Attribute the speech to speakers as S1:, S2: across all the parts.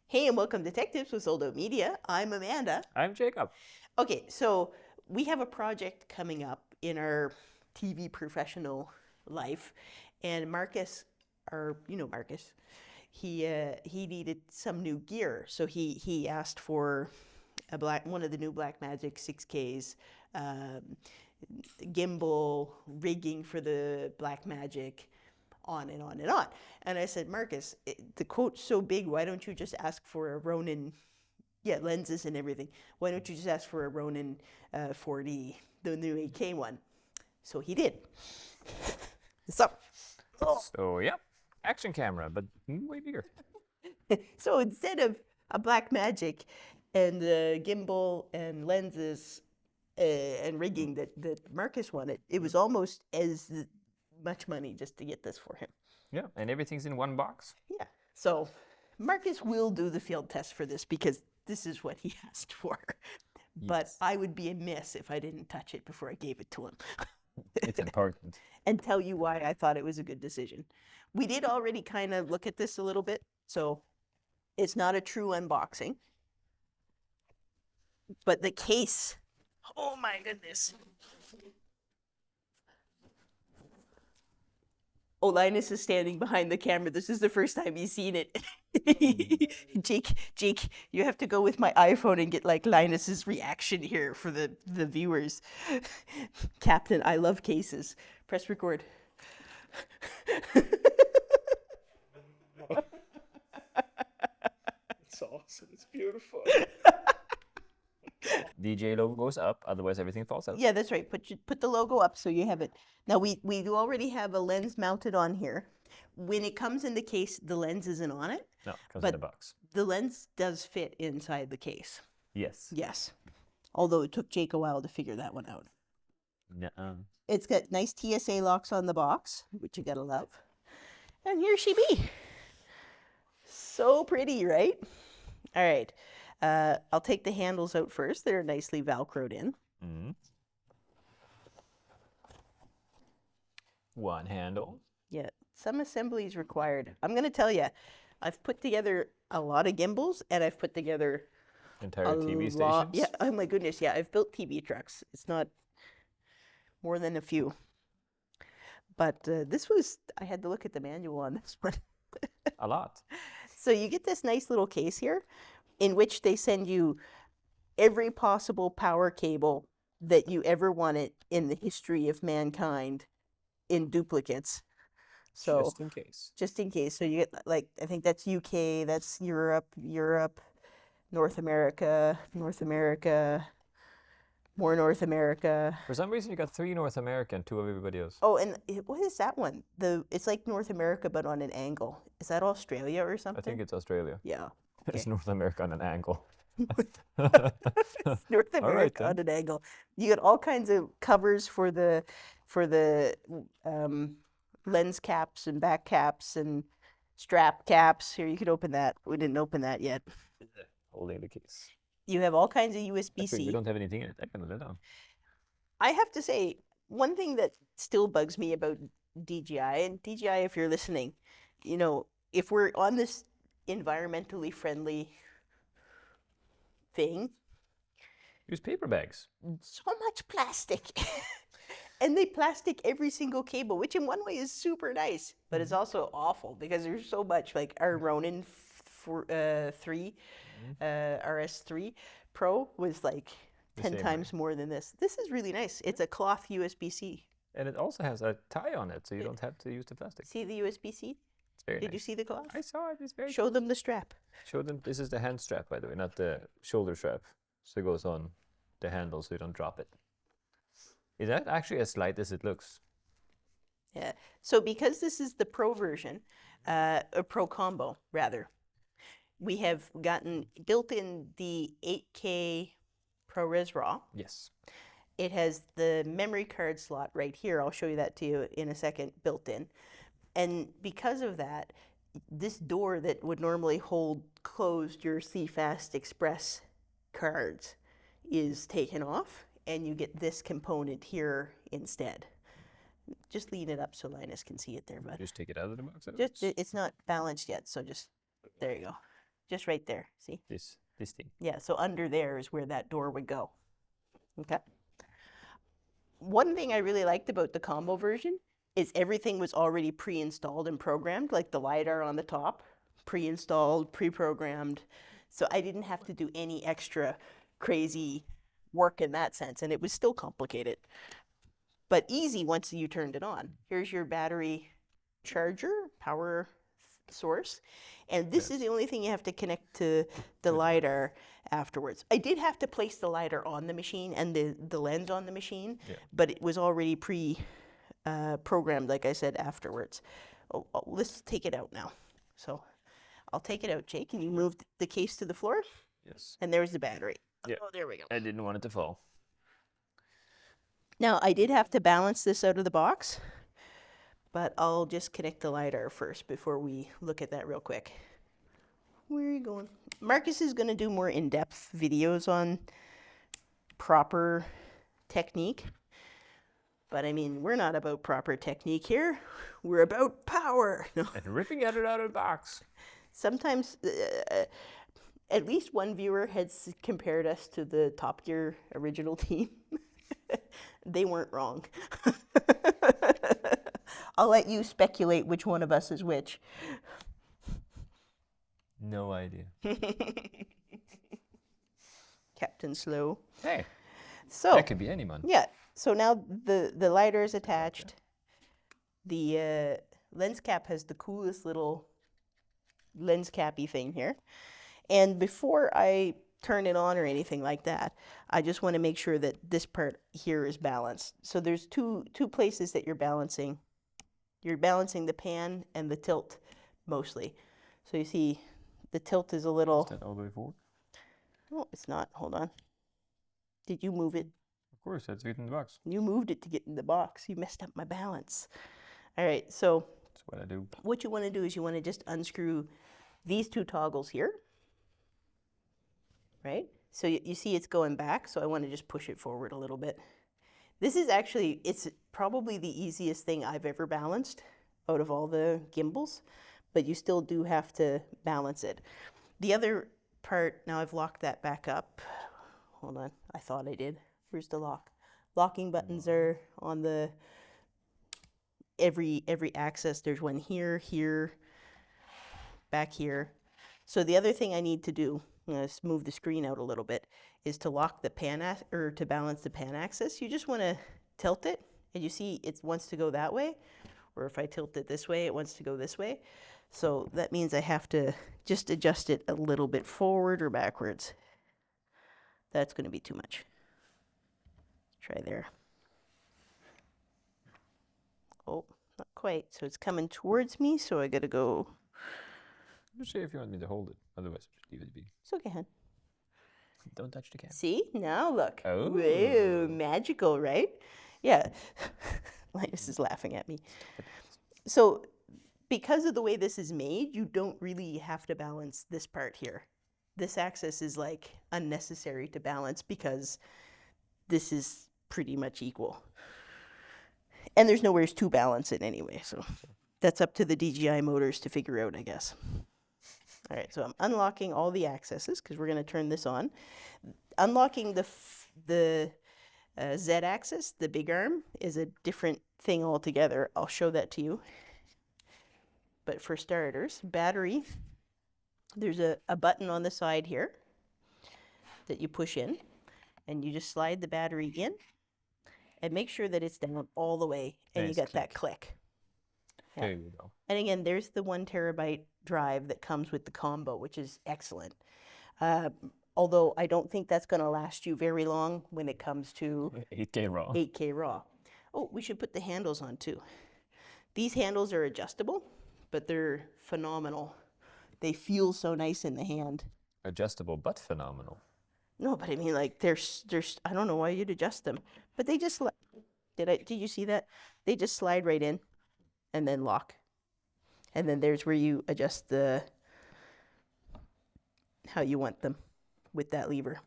S1: Hey, and welcome to Tech Tips with Sold Out Media. I'm Amanda.
S2: I'm Jacob.
S1: Okay, so we have a project coming up in our TV professional life, and Marcus, Marcus, he needed some new gear, so he asked for one of the new Blackmagic 6Ks, gimbal rigging for the Blackmagic, on and on and on. And I said, Marcus, the quote's so big, why don't you just ask for a Ronin, lenses and everything. Why don't you just ask for a Ronin 4D, the new 8K one? So he did. So,
S2: So, yeah, action camera, but way bigger.
S1: so instead of a Blackmagic and the gimbal and lenses and rigging that Marcus wanted, it was almost as much money just to get this for him.
S2: Yeah, and everything's in one box.
S1: Yeah. So Marcus will do the field test for this because this is what he asked for. But
S2: Yes.
S1: I would be amiss if I didn't touch it before I gave it to him.
S2: It's important.
S1: And tell you why I thought it was a good decision. We did already kind of look at this a little bit, so it's not a true unboxing. But the case, oh my goodness. Oh, Linus is standing behind the camera. This is the first time he's seen it. Jake, you have to go with my iPhone and get like Linus's reaction here for the viewers. Captain, I love cases. Press record.
S3: It's awesome. It's beautiful.
S2: DJ logo goes up, otherwise everything falls out.
S1: Yeah, that's right. Put the logo up so you have it. Now we do already have a lens mounted on here. When it comes in the case, the lens isn't on it.
S2: No, it comes
S1: But-
S2: in the box.
S1: The lens does fit inside the case.
S2: Yes.
S1: Yes. Although it took Jake a while to figure that one out.
S2: Nuh-uh.
S1: It's got nice TSA locks on the box, which you gotta love. And here she be. So pretty, right? All right. I'll take the handles out first. They're nicely Velcroed in.
S2: Mm. One handle.
S1: Yeah, some assembly is required. I'm gonna tell you, I've put together a lot of gimbals, and I've put together
S2: Entire
S1: a
S2: TV
S1: lot.
S2: stations.
S1: Yeah. Oh my goodness. Yeah, I've built TV trucks. It's not more than a few. But I had to look at the manual on this one.
S2: A lot.
S1: So you get this nice little case here in which they send you every possible power cable that you ever wanted in the history of mankind in duplicates. So
S2: Just in case.
S1: just in case. So you get like, I think that's UK, that's Europe, North America, more North America.
S2: For some reason, you got 3 North America and 2 of everybody else.
S1: Oh, and what is that one? It's like North America, but on an angle. Is that Australia or something?
S2: I think it's Australia.
S1: Yeah.
S2: It's North America on an angle.
S1: North
S2: All right,
S1: America
S2: then.
S1: on an angle. You get all kinds of covers for the lens caps and back caps and strap caps. Here, you could open that. We didn't open that yet.
S2: Holding the case.
S1: You have all kinds of
S2: Actually, we
S1: USB-C.
S2: don't have anything in it. I can let it down.
S1: I have to say, one thing that still bugs me about DJI, and DJI, if you're listening, if we're on this environmentally friendly thing,
S2: Use paper bags.
S1: so much plastic. And they plastic every single cable, which in one way is super nice, but it's also awful because there's so much. Like our Ronin 3, RS3 Pro was like
S2: The
S1: 10
S2: same
S1: times more than this. This is really nice. It's a cloth USB-C.
S2: And it also has a tie on it, so you don't have to use the plastic.
S1: See the USB-C?
S2: It's very
S1: Did you
S2: nice.
S1: see the cloth?
S2: I saw it. It's very
S1: Show them the strap.
S2: Show them. This is the hand strap, by the way, not the shoulder strap. So it goes on the handle so you don't drop it. Is that actually as light as it looks?
S1: Yeah. So because this is the Pro version, a Pro combo rather, we have gotten built in the 8K ProRes RAW.
S2: Yes.
S1: It has the memory card slot right here. I'll show you that to you in a second, built in. And because of that, this door that would normally hold closed your CFast Express cards is taken off, and you get this component here instead. Just lean it up so Linus can see it there, bud.
S2: Just take it out of the box.
S1: Just, it's not balanced yet, so just, there you go. just right there. See?
S2: This thing.
S1: Yeah, so under there is where that door would go. Okay. One thing I really liked about the combo version is everything was already pre-installed and programmed, like the LiDAR on the top, pre-installed, pre-programmed. So I didn't have to do any extra crazy work in that sense, and it was still complicated, but easy once you turned it on. Here's your battery charger, power source, and this is the only thing you have to connect to the LiDAR afterwards. I did have to place the LiDAR on the machine and the lens on the machine, but it was already programmed, like I said, afterwards. Let's take it out now. So I'll take it out, Jake, and you move the case to the floor.
S2: Yes.
S1: And there's the battery.
S2: Yeah.
S1: Oh, there we go.
S2: I didn't want it to fall.
S1: Now, I did have to balance this out of the box, but I'll just connect the LiDAR first before we look at that real quick. Where are you going? Marcus is going to do more in-depth videos on proper technique. But I mean, we're not about proper technique here. We're about power. No.
S2: And ripping it out of the box.
S1: Sometimes, at least one viewer has compared us to the Top Gear original team. They weren't wrong. I'll let you speculate which one of us is which.
S2: No idea.
S1: Captain Slow.
S2: Hey,
S1: So
S2: that could be anyone.
S1: yeah. So now the LiDAR is attached. The lens cap has the coolest little lens cappy thing here. And before I turn it on or anything like that, I just want to make sure that this part here is balanced. So there's two places that you're balancing. You're balancing the pan and the tilt mostly. So you see the tilt is a little...
S2: Is that all the way forward?
S1: Oh, it's not. Hold on. Did you move it?
S2: Of course, that's fit in the box.
S1: You moved it to get in the box. You messed up my balance. All right, so
S2: That's what I do.
S1: what you want to do is you want to just unscrew these two toggles here, right? So you see it's going back, so I want to just push it forward a little bit. This is actually, it's probably the easiest thing I've ever balanced out of all the gimbals, but you still do have to balance it. The other part, now I've locked that back up. Hold on, I thought I did. Where's the lock? Locking buttons are on the every axis. There's one here, here, back here. So the other thing I need to do, I'm gonna move the screen out a little bit, is to lock the pan or to balance the pan axis. You just want to tilt it, and you see it wants to go that way, or if I tilt it this way, it wants to go this way. So that means I have to just adjust it a little bit forward or backwards. That's going to be too much. Try there. Oh, not quite. So it's coming towards me, so I got to go.
S2: Just say if you want me to hold it. Otherwise, just leave it be.
S1: It's okay, hon.
S2: Don't touch the camera.
S1: See? Now look.
S2: Oh.
S1: Whoa, magical, right? Yeah. Linus is laughing at me. So because of the way this is made, you don't really have to balance this part here. This axis is like unnecessary to balance because this is pretty much equal. And there's nowhere to balance it anyway, so that's up to the DJI motors to figure out, I guess. All right, so I'm unlocking all the accesses because we're going to turn this on. Unlocking the Z-axis, the big arm, is a different thing altogether. I'll show that to you. But for starters, battery, there's a button on the side here that you push in, and you just slide the battery in and make sure that it's down all the way, and
S2: Nice
S1: you got that
S2: click.
S1: click.
S2: There you go.
S1: And again, there's the 1 terabyte drive that comes with the combo, which is excellent. Although I don't think that's going to last you very long when it comes to
S2: 8K raw.
S1: 8K raw. Oh, we should put the handles on too. These handles are adjustable, but they're phenomenal. They feel so nice in the hand.
S2: Adjustable but phenomenal.
S1: No, but I mean, like, there's I don't know why you'd adjust them, but they just did you see that? They just slide right in and then lock. And then there's where you adjust how you want them with that lever.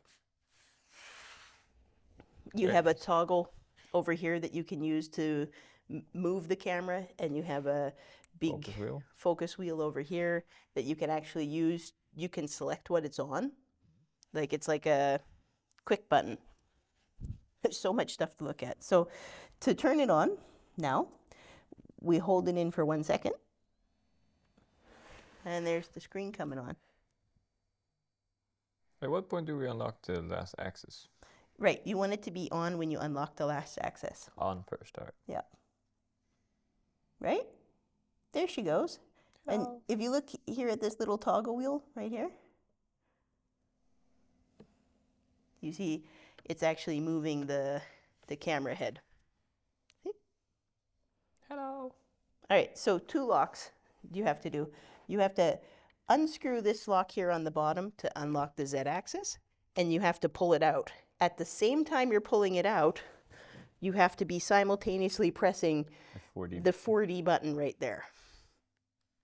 S1: You
S2: Very
S1: have a
S2: nice.
S1: toggle over here that you can use to move the camera, and you have a big
S2: Focus wheel.
S1: focus wheel over here that you can actually use you can select what it's on. Like it's like a quick button. There's so much stuff to look at. So to turn it on now, we hold it in for 1 second. And there's the screen coming on.
S2: At what point do we unlock the last axis?
S1: Right, you want it to be on when you unlock the last axis.
S2: On per start.
S1: Yeah. Right? There she goes. And if you look here at this little toggle wheel right here, you see it's actually moving the camera head. See?
S2: Hello.
S1: All right, so 2 locks you have to do. You have to unscrew this lock here on the bottom to unlock the Z-axis, and you have to pull it out. At the same time you're pulling it out, you have to be simultaneously pressing the 4D button right there.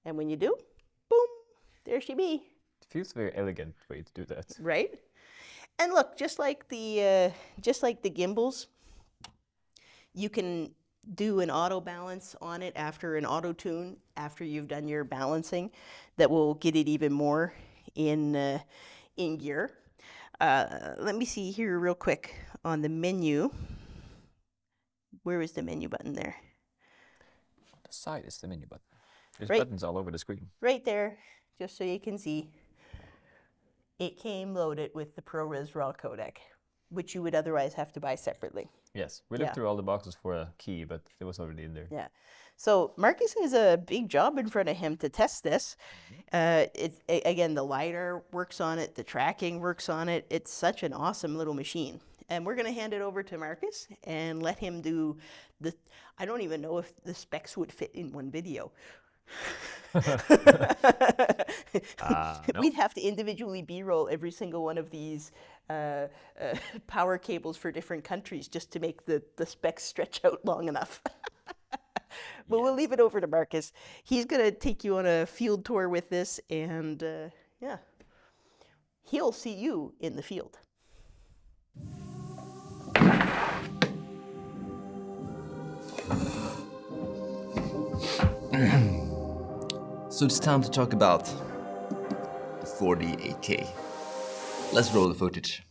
S1: And when you do, boom, there she be.
S2: It feels a very elegant way to do that.
S1: Right? And look, just like the gimbals, you can do an auto balance on it after an auto tune after you've done your balancing that will get it even more in gear. Let me see here real quick on the menu. Where is the menu button there?
S2: On the side is the menu button. There's
S1: Right.
S2: buttons all over the screen.
S1: Right there, just so you can see. It came loaded with the ProRes RAW codec, which you would otherwise have to buy separately.
S2: Yes, we looked
S1: Yeah.
S2: through all the boxes for a key, but it was already in there.
S1: Yeah. So Marcus has a big job in front of him to test this. Again, the LiDAR works on it, the tracking works on it. It's such an awesome little machine. And we're going to hand it over to Marcus and let him do the, I don't even know if the specs would fit in one video.
S2: No.
S1: We'd have to individually B-roll every single one of these power cables for different countries just to make the specs stretch out long enough. But we'll leave it over to Marcus. He's going to take you on a field tour with this, and yeah, he'll see you in the field.
S4: So it's time to talk about the 4D 8K. Let's roll the footage.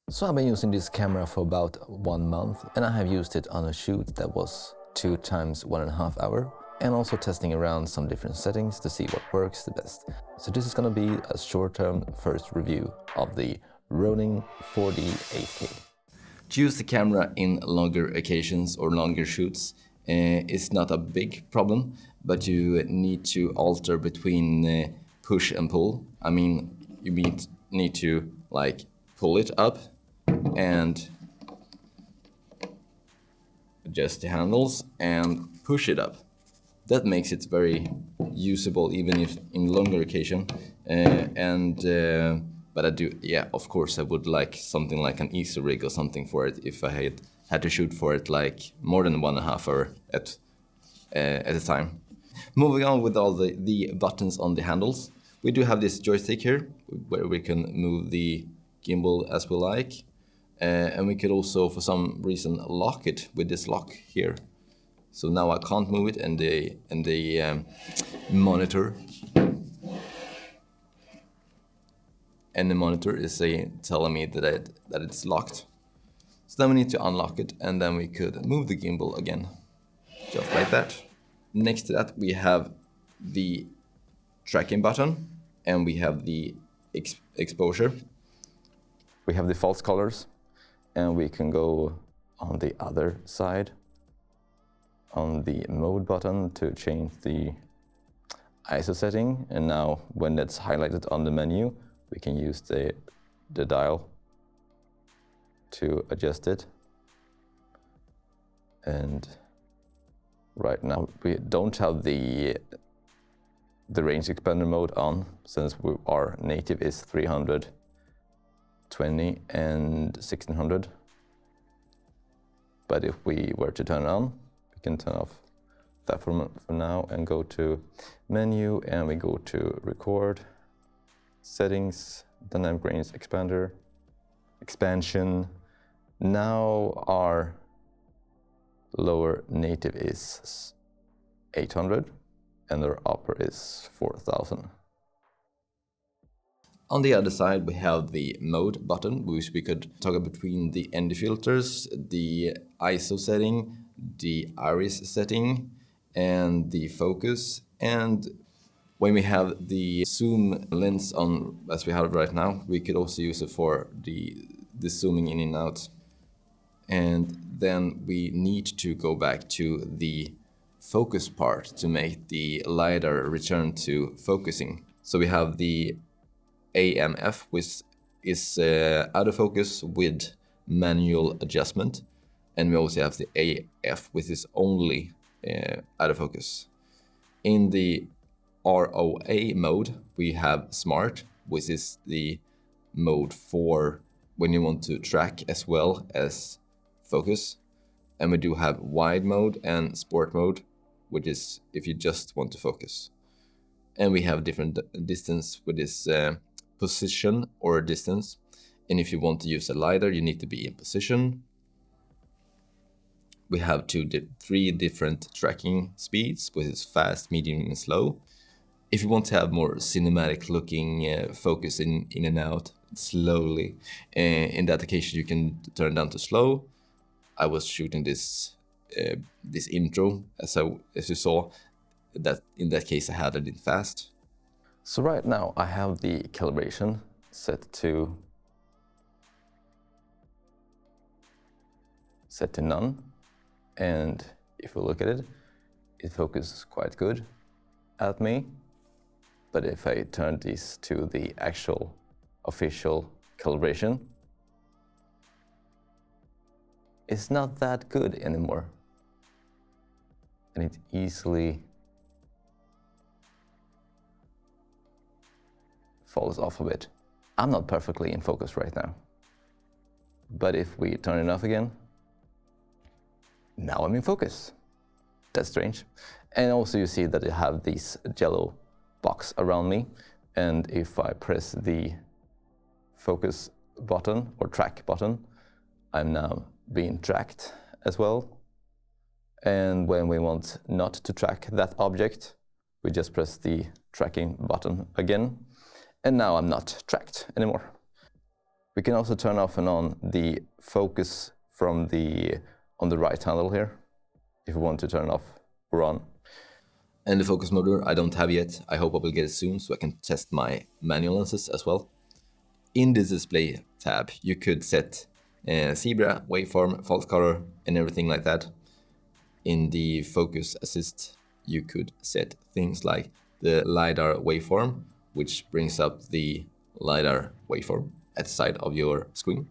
S4: So I've been using this camera for about 1 month, and I have used it on a shoot that was 2 times 1.5 hours, and also testing around some different settings to see what works the best. So this is gonna be a short-term first review of the Ronin 4D 8K. To use the camera in longer occasions or longer shoots is not a big problem, but you need to alter between push and pull. I mean, you need to like pull it up and adjust the handles and push it up. That makes it very usable even if in longer occasion. But I do, yeah, of course I would like something like an easy rig or something for it if I had to shoot for it like more than 1.5 hours at a time. Moving on with all the buttons on the handles. We do have this joystick here where we can move the gimbal as we like. And we could also, for some reason, lock it with this lock here. So now I can't move it, and the monitor is telling me that it's locked. So then we need to unlock it, and then we could move the gimbal again, just like that. Next to that, we have the tracking button, and we have the exposure. We have the false colors, and we can go on the other side on the mode button to change the ISO setting. And now when it's highlighted on the menu, we can use the dial to adjust it. And right now we don't have the range expander mode on, since our native is 320 and 1600. But if we were to turn it on, we can turn off that for now and go to menu, and we go to record, settings, dynamic range expander, expansion. Now our lower native is 800 and our upper is 4000. On the other side, we have the mode button, which we could toggle between the ND filters, the ISO setting, the iris setting, and the focus. And when we have the zoom lens on, as we have right now, we could also use it for the zooming in and out. And then we need to go back to the focus part to make the LiDAR return to focusing. So we have the AMF, which is out of focus with manual adjustment. And we also have the AF, which is only out of focus. In the ROA mode, we have Smart, which is the mode for when you want to track as well as focus. And we do have Wide mode and Sport mode, which is if you just want to focus. And we have different distance with this position or distance. And if you want to use a LiDAR, you need to be in position. We have three different tracking speeds, which is fast, medium, and slow. If you want to have more cinematic looking focus in and out slowly, in that occasion you can turn down to slow. I was shooting this intro, as you saw, that in that case I had it in fast. So right now I have the calibration set to none, and if we look at it, it focuses quite good at me. But if I turn this to the actual official calibration, it's not that good anymore. And it easily falls off a bit. I'm not perfectly in focus right now. But if we turn it off again, now I'm in focus. That's strange. And also you see that I have this yellow box around me. And if I press the focus button or track button, I'm now being tracked as well. And when we want not to track that object, we just press the tracking button again. And now I'm not tracked anymore. We can also turn off and on the focus from on the right handle here, if we want to turn off or on. And the focus motor I don't have yet. I hope I will get it soon so I can test my manual lenses as well. In the display tab, you could set zebra, waveform, false color, and everything like that. In the focus assist, you could set things like the LiDAR waveform, which brings up the LiDAR waveform at the side of your screen.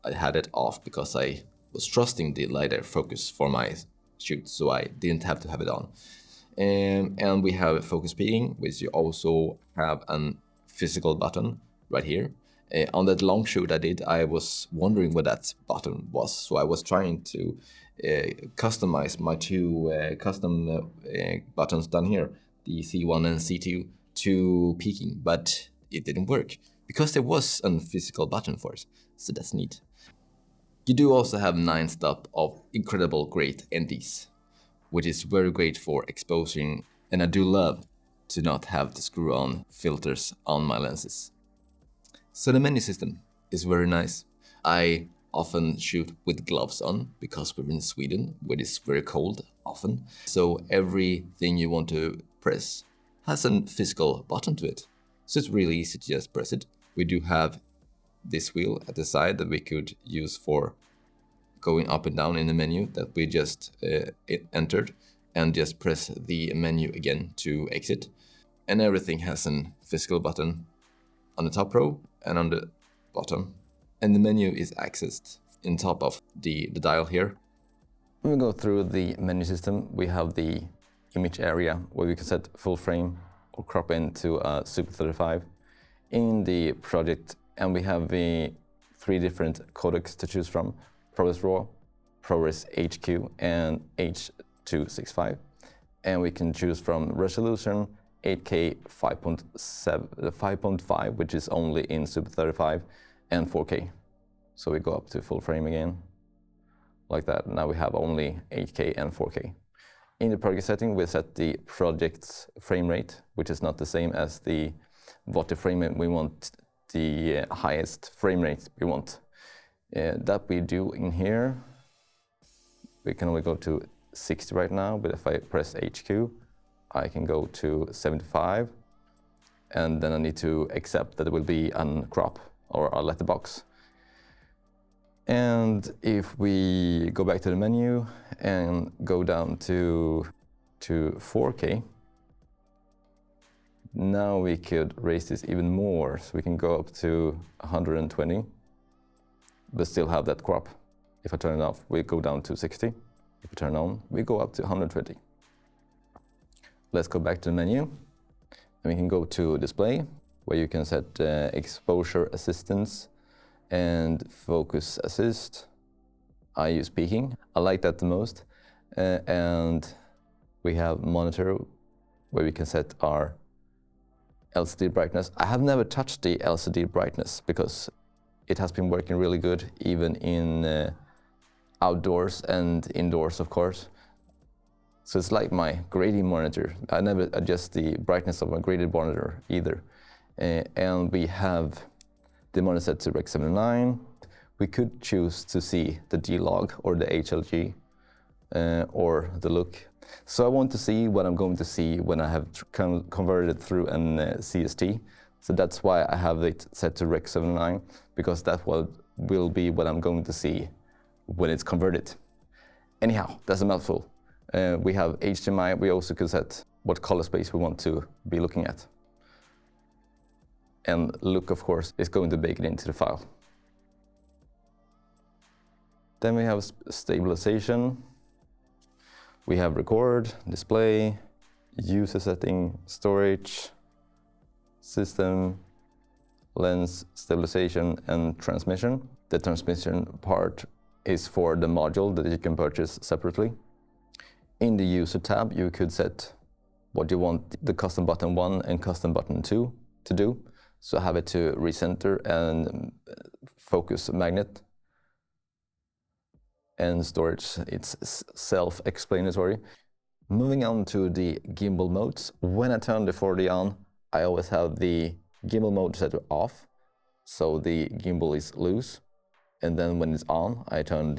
S4: I had it off because I was trusting the LiDAR focus for my shoot, so I didn't have to have it on. And we have focus speeding, which you also have a physical button right here. On that long shoot I did, I was wondering what that button was, so I was trying to customize my two custom buttons down here, the C1 and C2, to peaking, but it didn't work because there was a physical button for it, so that's neat. You do also have 9 stop of incredible great NDs, which is very great for exposing, and I do love to not have to screw on filters on my lenses. So the menu system is very nice. I often shoot with gloves on because we're in Sweden, where it's very cold often. So everything you want to press has a physical button to it. So it's really easy to just press it. We do have this wheel at the side that we could use for going up and down in the menu that we just entered, and just press the menu again to exit. And everything has a physical button on the top row and on the bottom. And the menu is accessed in top of the dial here. When we go through the menu system, we have the image area where we can set full frame or crop into Super 35 in the project, and we have the 3 different codecs to choose from: ProRes RAW, ProRes HQ, and H.265. And we can choose from resolution 8K 5.5, which is only in Super 35, and 4K. So we go up to full frame again, like that. Now we have only 8K and 4K. In the project setting, we set the project's frame rate, which is not the same as what the frame rate we want, the highest frame rate we want. That we do in here. We can only go to 60 right now, but if I press HQ, I can go to 75, and then I need to accept that it will be a crop or a letterbox. And if we go back to the menu and go down to 4K, now we could raise this even more. So we can go up to 120, but still have that crop. If I turn it off, we go down to 60. If we turn it on, we go up to 120. Let's go back to the menu, and we can go to display, where you can set exposure assistance and focus assist. I use peaking. I like that the most. And we have monitor, where we can set our LCD brightness. I have never touched the LCD brightness because it has been working really good, even in outdoors and indoors, of course. So it's like my grading monitor. I never adjust the brightness of my graded monitor either. And we have the monitor set to Rec 79. We could choose to see the D-Log or the HLG or the look. So I want to see what I'm going to see when I have converted it through an CST. So that's why I have it set to Rec 79, because that will be what I'm going to see when it's converted. Anyhow, that's a mouthful. We have HDMI. We also can set what color space we want to be looking at. And look, of course, is going to bake it into the file. Then we have stabilization. We have record, display, user setting, storage, system, lens, stabilization, and transmission. The transmission part is for the module that you can purchase separately. In the user tab, you could set what you want the custom button 1 and custom button 2 to do. So have it to recenter and focus magnet. And storage, it's self-explanatory. Moving on to the gimbal modes. When I turn the 4D on, I always have the gimbal mode set to off, so the gimbal is loose. And then when it's on, I turn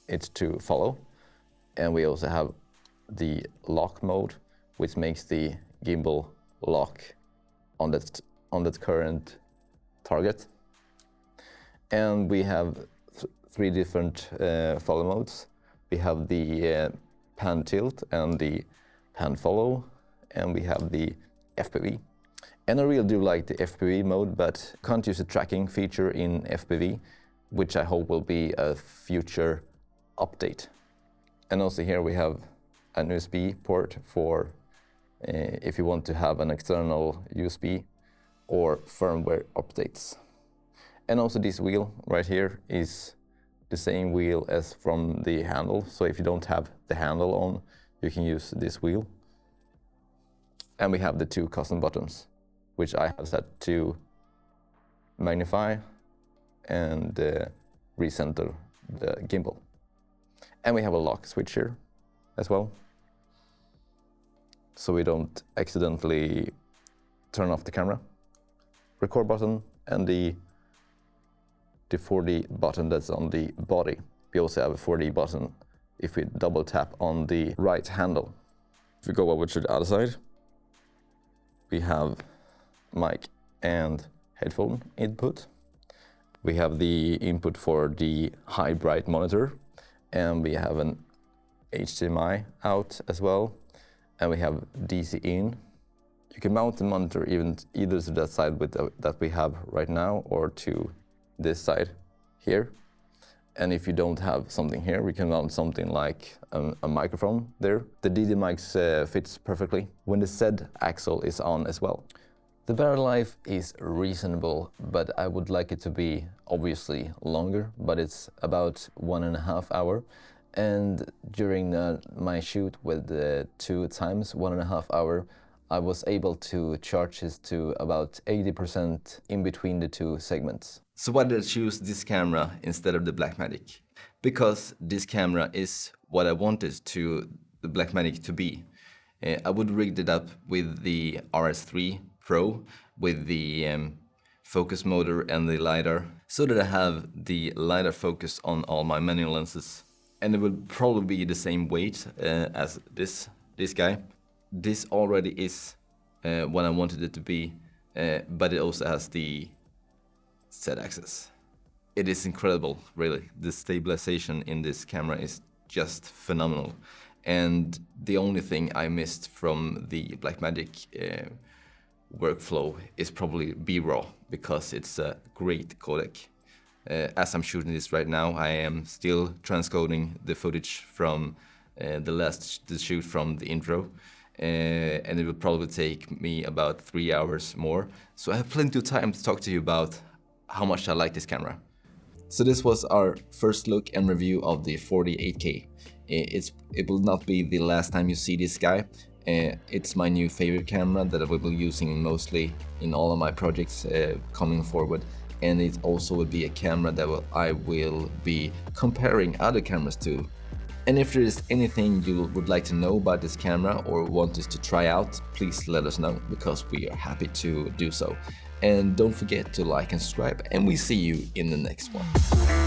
S4: it to follow. And we also have the lock mode, which makes the gimbal lock on that current target. And we have 3 different follow modes. We have the pan tilt and the pan follow, and we have the FPV. And I really do like the FPV mode, but can't use the tracking feature in FPV, which I hope will be a future update. And also here we have an USB port for if you want to have an external USB or firmware updates. And also this wheel right here is the same wheel as from the handle. So if you don't have the handle on, you can use this wheel. And we have the 2 custom buttons, which I have set to magnify and recenter the gimbal. And we have a lock switch here as well, so we don't accidentally turn off the camera. Record button and the 4D button that's on the body. We also have a 4D button if we double tap on the right handle. If we go over to the other side, we have mic and headphone input. We have the input for the high bright monitor, and we have an HDMI out as well, and we have DC in. You can mount the monitor either to that side that we have right now, or to this side here. And if you don't have something here, we can mount something like a microphone there. The DD mics fits perfectly when the Z axle is on as well. The battery life is reasonable, but I would like it to be obviously longer, but it's about 1.5 hours. And during my shoot with the 2 times 1.5 hours, I was able to charge this to about 80% in between the 2 segments. So why did I choose this camera instead of the Blackmagic? Because this camera is what I wanted the Blackmagic to be. I would rig it up with the RS3 Pro, with the focus motor and the LiDAR, so that I have the LiDAR focus on all my manual lenses. And it will probably be the same weight as this guy. This already is what I wanted it to be, but it also has the Z-axis. It is incredible, really. The stabilization in this camera is just phenomenal. And the only thing I missed from the Blackmagic workflow is probably B-RAW, because it's a great codec. As I'm shooting this right now, I am still transcoding the footage from the shoot from the intro. And it will probably take me about 3 hours more. So I have plenty of time to talk to you about how much I like this camera. So this was our first look and review of the 48K. It will not be the last time you see this guy. It's my new favorite camera that I will be using mostly in all of my projects coming forward. And it also will be a camera that I will be comparing other cameras to. And if there is anything you would like to know about this camera or want us to try out, please let us know, because we are happy to do so. And don't forget to like and subscribe, and we see you in the next one.